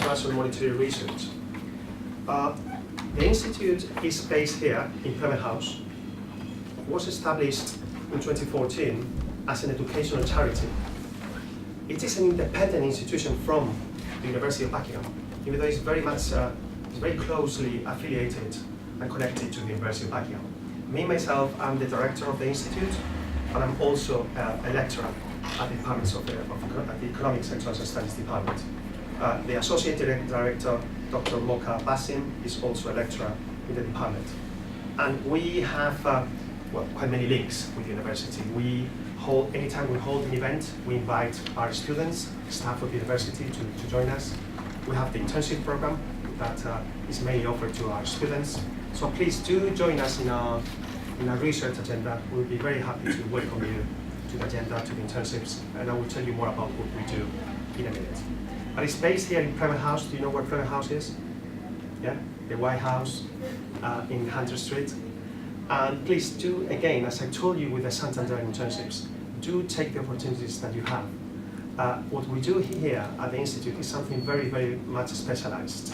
international monetary research. The institute is based here in Premier House. It was established in 2014 as an educational charity. It is an independent institution from the University of Buckingham, even though it's very much, it's very closely affiliated and connected to the University of Buckingham. Me, myself, I'm the director of the institute, but I'm also a lecturer at the departments of the Economics and Social Studies department. The associate director, Dr. Mocha Basim, is also a lecturer in the department. And we have quite many links with the university. Anytime we hold an event, we invite our students, staff of the university to join us. We have the internship program that is mainly offered to our students. So please do join us in our research agenda. We'll be very happy to welcome you to the agenda, to the internships, and I will tell you more about what we do in a minute. But it's based here in Premier House. Do you know where Premier House is? Yeah, the White House in Hunter Street. And please do, again, as I told you with the Santander internships, do take the opportunities that you have. What we do here at the Institute is something very, very much specialized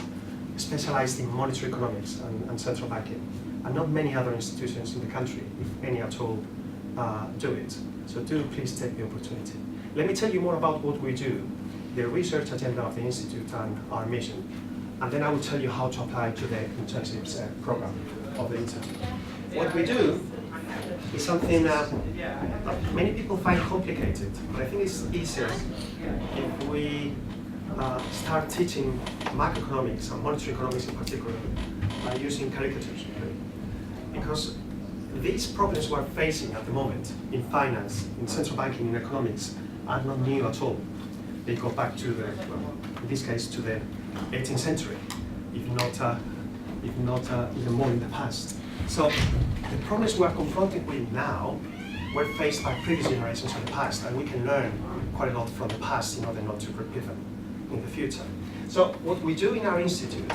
in monetary economics and central banking. And not many other institutions in the country, if any at all, do it. So do please take the opportunity. Let me tell you more about what we do, the research agenda of the Institute and our mission. And then I will tell you how to apply to the internships program of the Institute. What we do is something that many people find complicated, but I think it's easier if we start teaching macroeconomics and monetary economics in particular by using caricatures. Because these problems we're facing at the moment in finance, in central banking, in economics are not new at all. They go back to in this case, to the 18th century, if not even more in the past. So the problems we're confronted with now were faced by previous generations in the past, and we can learn quite a lot from the past in order not to repeat them in the future. So what we do in our institute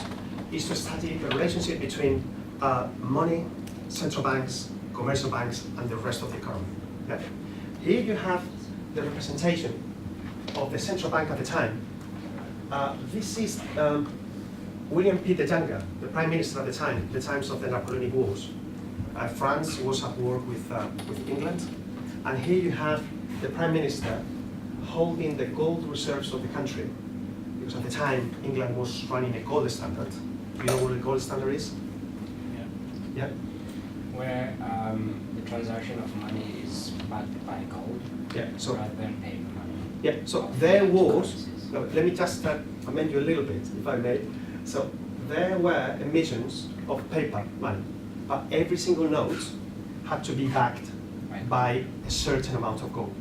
is to study the relationship between money, central banks, commercial banks, and the rest of the economy. Yeah? Here you have the representation of the central bank at the time. This is William P. the Younger, the Prime Minister at the time, the times of the Napoleonic Wars. France was at war with England, and here you have the Prime Minister holding the gold reserves of the country, because at the time England was running a gold standard. Do you know what a gold standard is? Yeah. Yeah. Where the transaction of money is backed by gold, yeah, so, rather than paper money. Yeah. So there was. Let me just amend you a little bit, if I may. So there were emissions of paper money, but every single note had to be backed by a certain amount of gold.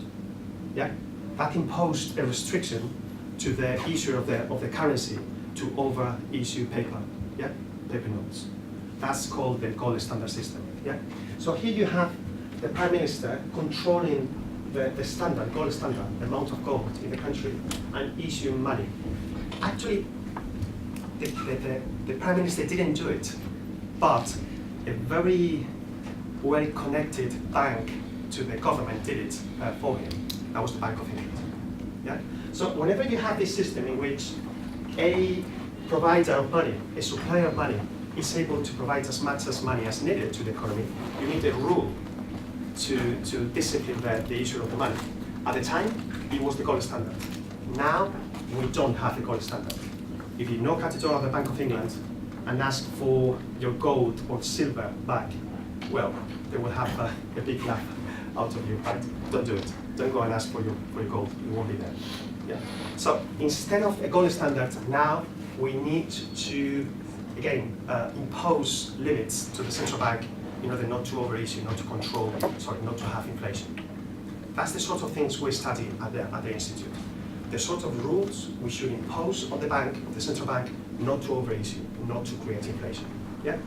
Yeah, that imposed a restriction to the issuer of the currency to over-issue paper. Yeah, paper notes. That's called the gold standard system. Yeah. So here you have the Prime Minister controlling the standard, gold standard, amount of gold in the country, and issuing money. Actually, the Prime Minister didn't do it, but a very well-connected bank to the government did it for him. That was the Bank of England. Yeah? So whenever you have this system in which a provider of money, a supplier of money, is able to provide as much as money as needed to the economy, you need a rule to discipline the issue of the money. At the time, it was the gold standard. Now, we don't have the gold standard. If you knock at the door of the Bank of England and ask for your gold or silver back, well, they will have a big laugh out of you, but don't do it. Don't go and ask for your gold, it won't be there. Yeah. So instead of a gold standard, now we need to, again, impose limits to the central bank in order not to over-issue, not to have inflation. That's the sort of things we study at the Institute. The sort of rules we should impose on the bank, the central bank, not to over-issue, not to create inflation. Yeah?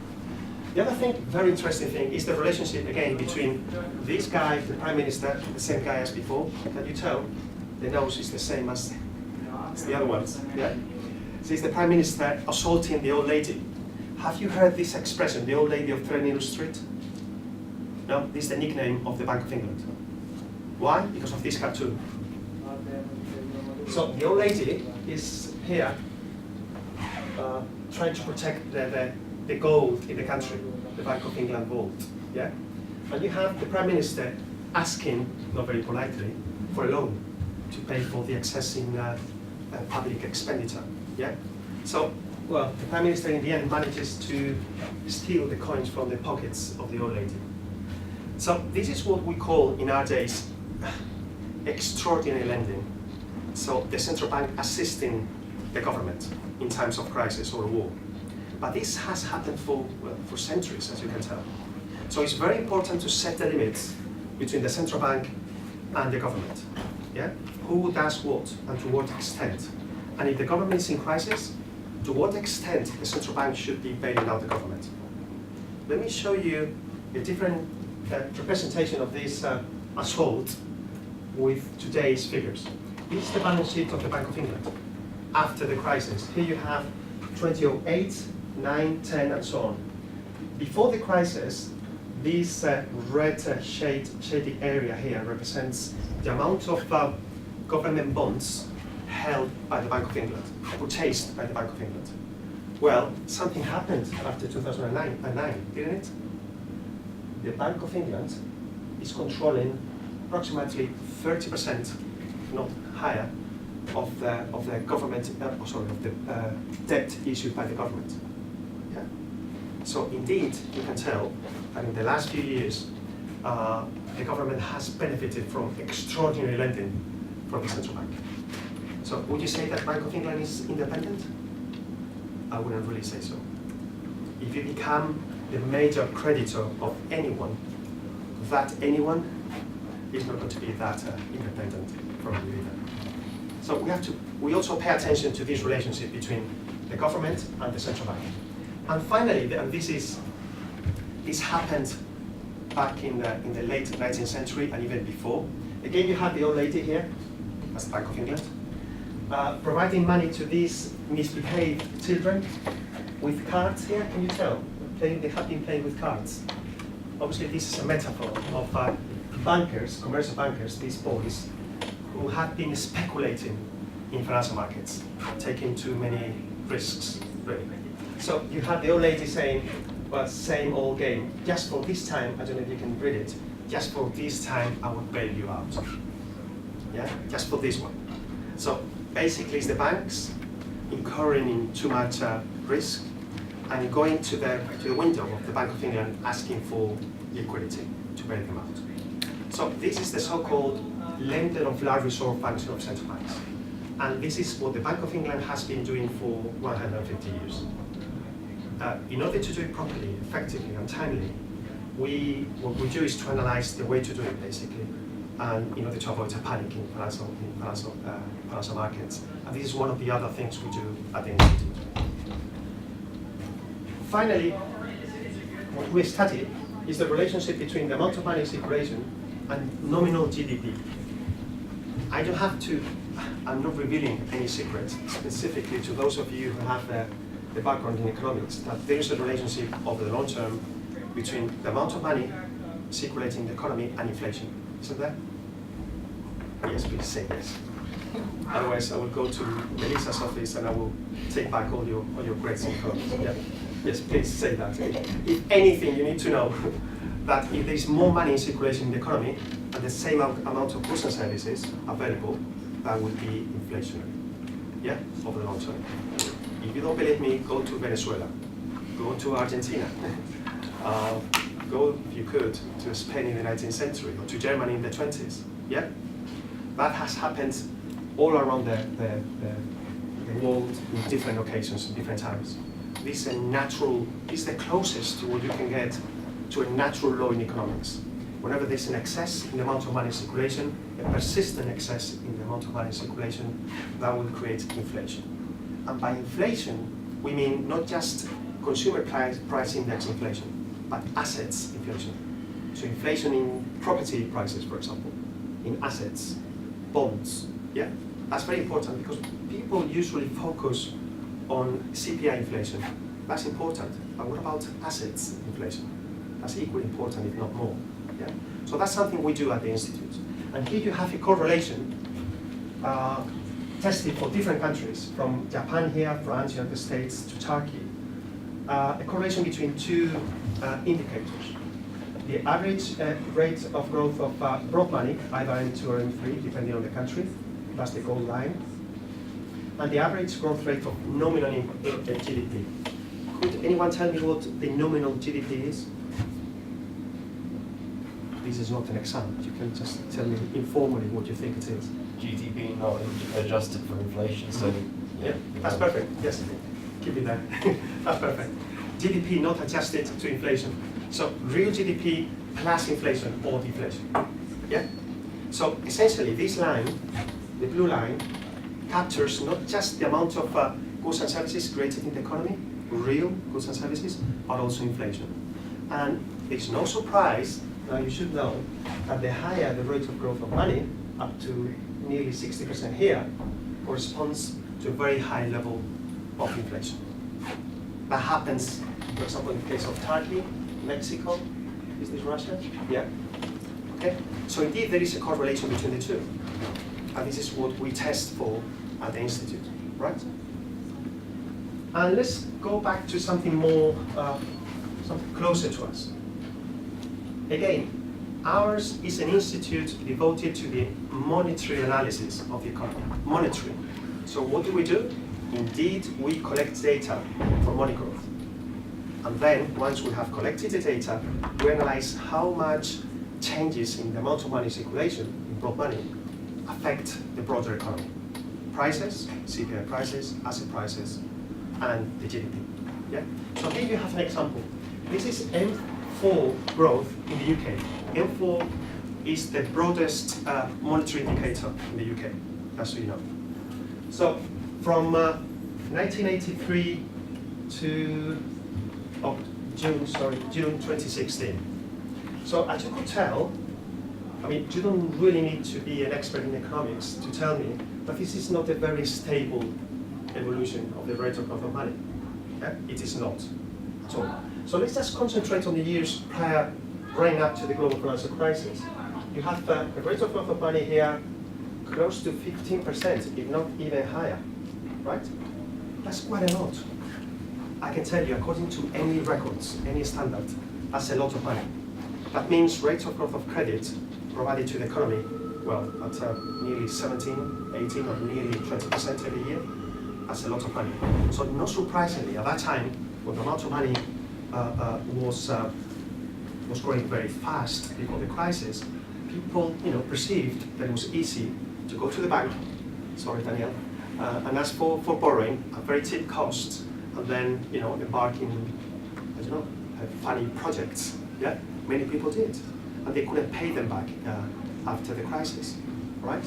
The other thing, very interesting thing, is the relationship, again, between this guy, the Prime Minister, the same guy as before. Can you tell? The nose is the same as the other ones. Yeah? So it's the Prime Minister assaulting the old lady. Have you heard this expression, the old lady of Threadneedle Street? No, this is the nickname of the Bank of England. Why? Because of this cartoon. So the old lady is here trying to protect the gold in the country, the Bank of England vault. Yeah? And you have the Prime Minister asking, not very politely, for a loan to pay for the excess in public expenditure. Yeah? So, well, the Prime Minister in the end manages to steal the coins from the pockets of the old lady. So this is what we call, in our days, extraordinary lending. So the central bank assisting the government in times of crisis or war. But this has happened for centuries, as you can tell. So it's very important to set the limits between the central bank and the government. Yeah? Who does what and to what extent? And if the government is in crisis, to what extent the central bank should be bailing out the government? Let me show you a different representation of this assault with today's figures. This is the balance sheet of the Bank of England after the crisis. Here you have 2008, 9, 10, and so on. Before the crisis, this red shaded area here represents the amount of government bonds held by the Bank of England, purchased by the Bank of England. Well, something happened after 2009, didn't it? The Bank of England is controlling approximately 30%, not higher, of the government, of the debt issued by the government. Yeah. So indeed, you can tell that in the last few years, the government has benefited from extraordinary lending from the central bank. So would you say that Bank of England is independent? I wouldn't really say so. If you become the major creditor of anyone, that anyone is not going to be that independent from you either. So we also pay attention to this relationship between the government and the central bank. And finally, and this happened back in the late 19th century and even before. Again, you have the old lady here, that's the Bank of England, providing money to these misbehaved children with cards here. Can you tell? They have been playing with cards. Obviously, this is a metaphor of bankers, commercial bankers, these boys, who had been speculating in financial markets, taking too many risks, really. So you have the old lady saying, well, same old game. Just for this time, I don't know if you can read it, just for this time, I will bail you out. Yeah, just for this one. So basically, it's the banks incurring in too much risk and going to the window of the Bank of England asking for liquidity to bail them out. So this is the so-called lender of last resort function of central banks. And this is what the Bank of England has been doing for 150 years. In order to do it properly, effectively, and timely, what we do is to analyze the way to do it, basically, and in order to avoid a panic in financial markets. And this is one of the other things we do at the Institute. Finally, what we study is the relationship between the amount of money in circulation and nominal GDP. I'm not revealing any secrets, specifically to those of you who have the background in economics, that there is a relationship over the long term between the amount of money circulating in the economy and inflation. Isn't there? Yes, please say yes. Otherwise, I will go to Melissa's office and I will take back all your grades in economics. Yeah. Yes, please say that. If anything, you need to know that if there is more money in circulation in the economy and the same amount of goods and services available, that will be inflationary. Yeah, over the long term. If you don't believe me, go to Venezuela, go to Argentina, go, if you could, to Spain in the 19th century or to Germany in the 20s. Yeah, that has happened all around the world in different occasions, in different times. This is the closest to what you can get to a natural law in economics. Whenever there's an excess in the amount of money in circulation, a persistent excess in the amount of money in circulation, that will create inflation. And by inflation, we mean not just consumer price index inflation, but assets inflation. So inflation in property prices, for example, in assets, bonds. Yeah, that's very important because people usually focus on CPI inflation. That's important, but what about assets inflation? That's equally important, if not more. Yeah? So that's something we do at the Institute. And here you have a correlation tested for different countries, from Japan here, France, United States, to Turkey, a correlation between two indicators. The average rate of growth of broad money, either M2 or M3, depending on the country, that's the gold line, and the average growth rate of nominal GDP. Could anyone tell me what the nominal GDP is? This is not an exam. You can just tell me informally what you think it is. GDP not adjusted for inflation, so Yeah, that's perfect. Yes, keep it there. That's perfect. GDP not adjusted to inflation. So real GDP plus inflation or deflation. Yeah. So essentially, this line, the blue line, captures not just the amount of goods and services created in the economy, real goods and services, but also inflation. And it's no surprise, now you should know, that the higher the rate of growth of money, up to nearly 60% here, corresponds to a very high level of inflation. That happens, for example, in the case of Turkey, Mexico. Is this Russia? Yeah. Okay. So indeed, there is a correlation between the two. And this is what we test for at the Institute, right? And let's go back to something more, something closer to us. Again, ours is an institute devoted to the monetary analysis of the economy. Monetary. So what do? Indeed, we collect data for money growth. And then, once we have collected the data, we analyze how much changes in the amount of money circulation, in broad money, affect the broader economy. Prices, CPI prices, asset prices, and the GDP. Yeah? So here you have an example. This is M4 growth in the UK. M4 is the broadest monetary indicator in the UK, just so you know. So from 1983 to June 2016. So as you could tell, I mean, you don't really need to be an expert in economics to tell me that this is not a very stable evolution of the rate of growth of money. Yeah? It is not at all. So let's just concentrate on the years prior, running up to the global financial crisis. You have a rate of growth of money here close to 15%, if not even higher, right? That's quite a lot. I can tell you, according to any records, any standard, that's a lot of money. That means rates of growth of credit provided to the economy, well, at nearly 17, 18, or nearly 20% every year. That's a lot of money. So not surprisingly, at that time, when the amount of money was growing very fast before the crisis, people, perceived that it was easy to go to the bank, sorry, Daniel, and ask for borrowing at very cheap cost, and then, embark in, funny projects. Yeah, many people did, and they couldn't pay them back after the crisis, right?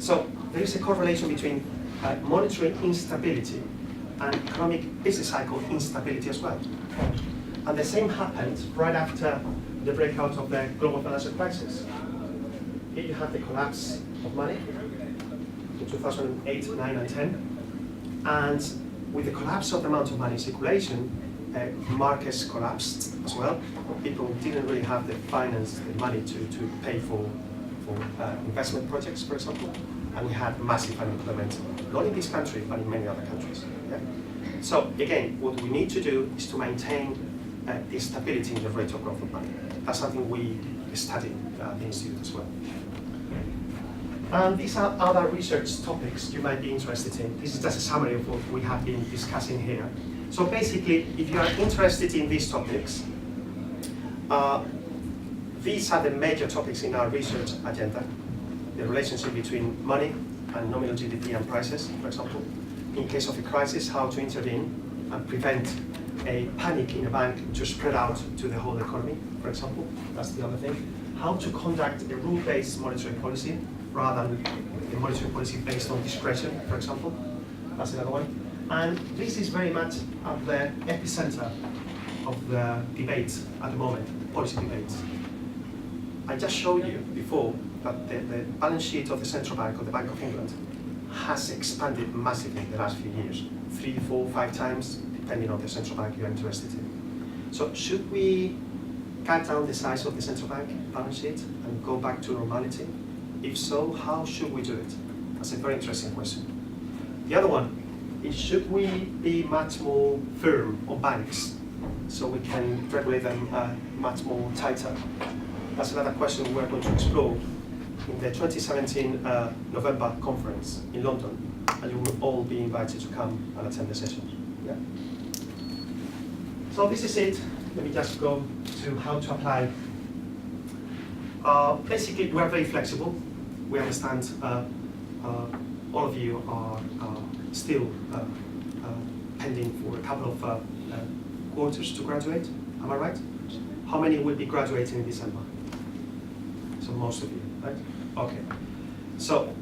So there is a correlation between monetary instability and economic business cycle instability as well. And the same happened right after the breakout of the global financial crisis. Here you have the collapse of money in 2008, 9, and 10. And with the collapse of the amount of money in circulation, markets collapsed as well. People didn't really have the finance, the money to pay for investment projects, for example. And we had massive unemployment, not in this country, but in many other countries. Yeah? So again, what we need to do is to maintain the stability in the rate of growth of money. That's something we study at the Institute as well. And these are other research topics you might be interested in. This is just a summary of what we have been discussing here. So basically, if you are interested in these topics, these are the major topics in our research agenda. The relationship between money and nominal GDP and prices, for example. In case of a crisis, how to intervene and prevent a panic in a bank to spread out to the whole economy, for example. That's the other thing. How to conduct a rule-based monetary policy rather than a monetary policy based on discretion, for example. That's another one. And this is very much at the epicenter of the debate at the moment, policy debates. I just showed you before that the balance sheet of the central bank, or the Bank of England, has expanded massively in the last few years, 3, 4, 5 times, depending on the central bank you're interested in. So should we cut down the size of the central bank balance sheet and go back to normality? If so, how should we do it? That's a very interesting question. The other one is, should we be much more firm on banks so we can regulate them much more tighter? That's another question we're going to explore in the 2017 November conference in London, and you will all be invited to come and attend the session. Yeah? So this is it. Let me just go to how to apply. Basically, we're very flexible. We understand all of you are still pending for a couple of quarters to graduate. Am I right? How many will be graduating in December? So most of you, right? Okay. So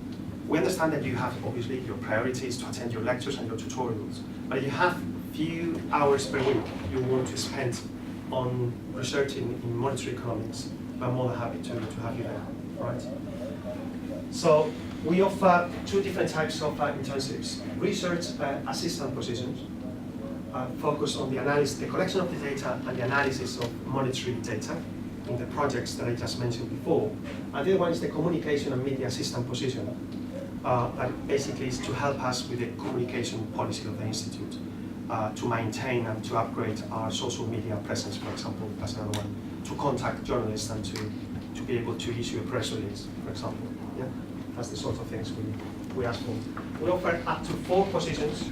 we understand that you have, obviously, your priorities to attend your lectures and your tutorials, but you have few hours per week you want to spend on researching in monetary economics. I'm more than happy to have you there, right? So we offer two different types of internships. Research assistant positions focus on the collection of the data and the analysis of monetary data in the projects that I just mentioned before. And the other one is the communication and media assistant position. That basically is to help us with the communication policy of the Institute, to maintain and to upgrade our social media presence, for example, that's another one, to contact journalists and to be able to issue a press release, for example. Yeah? That's the sort of things we ask for. We offer up to 4 positions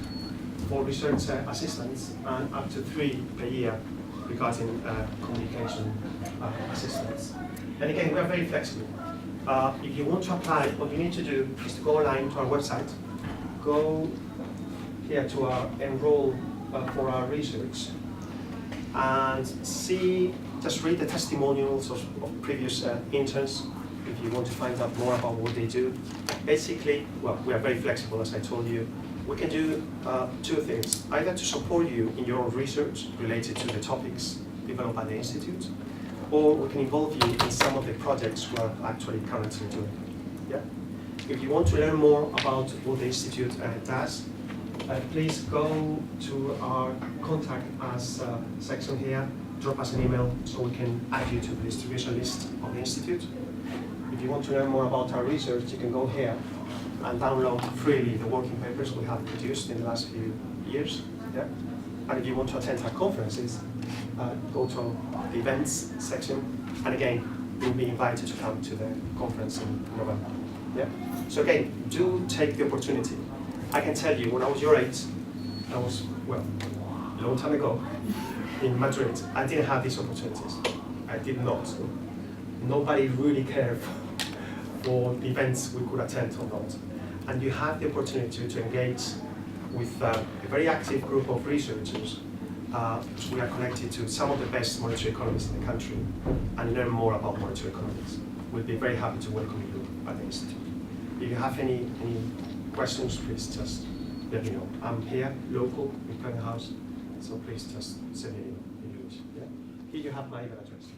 for research assistants and up to 3 per year regarding communication assistants. And again, we are very flexible. If you want to apply, what you need to do is to go online to our website, go here to our enroll for our research, and just read the testimonials of previous interns if you want to find out more about what they do. Basically, well, we are very flexible, as I told you. We can do 2 things, either to support you in your research related to the topics developed by the Institute, or we can involve you in some of the projects we are actually currently doing. Yeah? If you want to learn more about what the Institute does, please go to our contact us section here, drop us an email so we can add you to the distribution list of the Institute. If you want to learn more about our research, you can go here and download freely the working papers we have produced in the last few years. Yeah? And if you want to attend our conferences, go to the events section, and again, you'll be invited to come to the conference in November. Yeah? So again, do take the opportunity. I can tell you, when I was your age, I was, well, a long time ago, in Madrid, I didn't have these opportunities. I did not. Nobody really cared for the events we could attend or not. And you have the opportunity to engage with a very active group of researchers. We are connected to some of the best monetary economists in the country and learn more about monetary economics. We'll be very happy to welcome you at the Institute. If you have any questions, please just let me know. I'm here, local, in Buckingham House, so please just send me an email if you wish. Yeah? Here you have my email address.